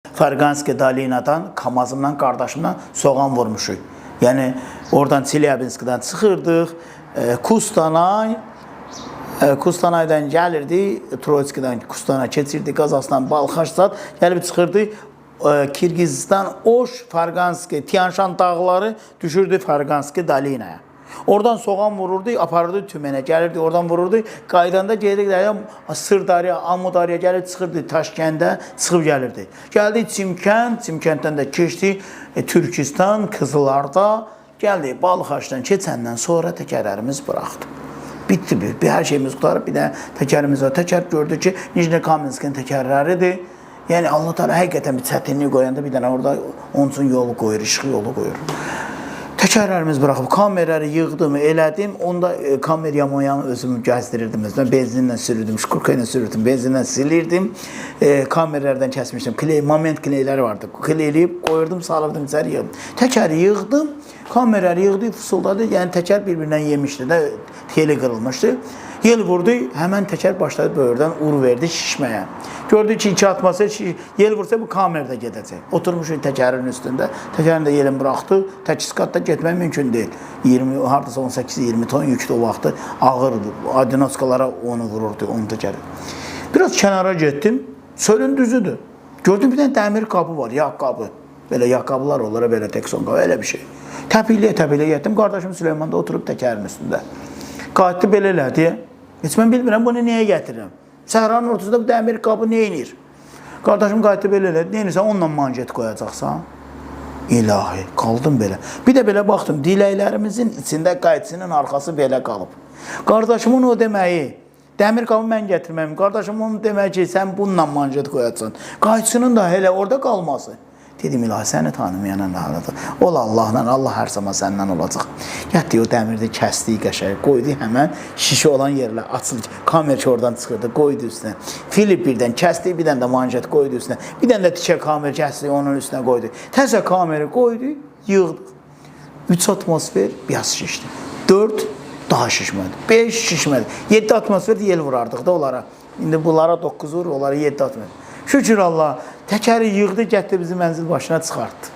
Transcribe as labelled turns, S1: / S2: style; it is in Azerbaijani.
S1: Ferganski Dalinadan, Kamazımdan, qardaşımdan soğan vurmuşuq. Yəni, oradan Çelyabinskdən çıxırdıq, Kustanaydan gəlirdi, Troitskidən Kustana keçirdi, Qazastan, Balxaşsat, gəlib çıxırdı, Kirgizistan, Oş, Ferganski, Tianşan dağları düşürdü Ferganski Dalinaya. Oradan soğan vururdu, aparırdı Tümenə, gəlirdi, oradan vururdu. Qaydanda gedirdi, Sırdarya, Amudarya gəlib çıxırdı Taşkəndə, çıxıb gəlirdi. Gəldi Çimkənd, Çimkənddən də keçdi Türkistan, Kızılarda, gəldi Balxaşdan keçəndən sonra təkərlərimiz buraxdı. Bitti, hər şeyimiz qutarıb, bir də təkərimiz var. Təkər gördü ki, Nijnekamensk'in təkərləridir. Yəni, Allah Teala həqiqətən bir çətinlik qoyanda bir dənə orada onun üçün yolu qoyur, işıq yolu qoyur. Təkərlərimiz buraxıb, kamerləri yığdım, elədim. Onda kamer yamoyanı özümü gəzdirirdim. Mən benzinlə sürürdüm, şkurka ilə sürürdüm, benzinlə silirdim. Kamerlərdən kəsmişdim. Moment kleyləri vardı. Kleyləyib, qoyurdum, salırdım, içəri yığdım. Təkəri yığdım, kamerləri yığdı, fısıldadı. Yəni, təkər bir-birindən yemişdi də, teli qırılmışdı. Yel vurdu, həmən təkər başladı böyürdən, ur verdi şişməyə. Gördü ki, 2 atmosfer yel vursa bu kamerada gedəcək. Oturmuş təkərin üstündə, təkərin də yelin buraxdı, təchiskatda getmək mümkün deyil. 20, hardasa 18-20 ton yüklü o vaxtı ağırdı. Adinoskalara onu vururdu, onu təkəri. Biraz kənara getdim, çölün düzüdür. Gördüm bir dənə dəmir qabı var, yağ qabı. Belə yağ qabılar olur, belə tekson qabı, elə bir şey. Təpikliyə getdim, qardaşım Süleyman da oturub təkərin üstündə. Qayıtdı belə elədi. Heç mən bilmirəm, bunu niyə gətirirəm? Səhranın ortasında bu dəmir qabı neyinir? Qardaşım qayıtdı belə elədi. Neyinirsən, onunla manjet qoyacaqsan? İlahi, qaldım belə. Bir də belə baxdım, diləklərimizin içində qayıtçının arxası belə qalıb. Qardaşımın o deməyi, dəmir qabı mən gətirməyim. Qardaşım onu demək ki, sən bununla manjet qoyacaqsan. Qayıtçının da elə orada qalması. Dedim, ilahi, səni tanımayana nə haladır? Ol Allahla, Allah hər zaman səndən olacaq. Yətdi, o dəmirdə kəsdiyi qəşəyi, qoydu həmən şişi olan yerlə açıldı. Kamer ki, oradan çıxırdı, qoydu üstünə. Filip birdən kəsdi, bir dənə də manjet qoydu üstünə. Bir dənə də tikə kamer kəsdi, onun üstünə qoydu. Təzə kameri qoydu, yığdı. 3 atmosfer, biraz şişdi. 4, daha şişmədi. 5 şişmədi. 7 atmosfer yel vurardıq da onlara. İndi bunlara 9 vur, onlara 7 atmosfer. Şükür Allah, təkəri yığdı, getdi bizi mənzil başına çıxartdı.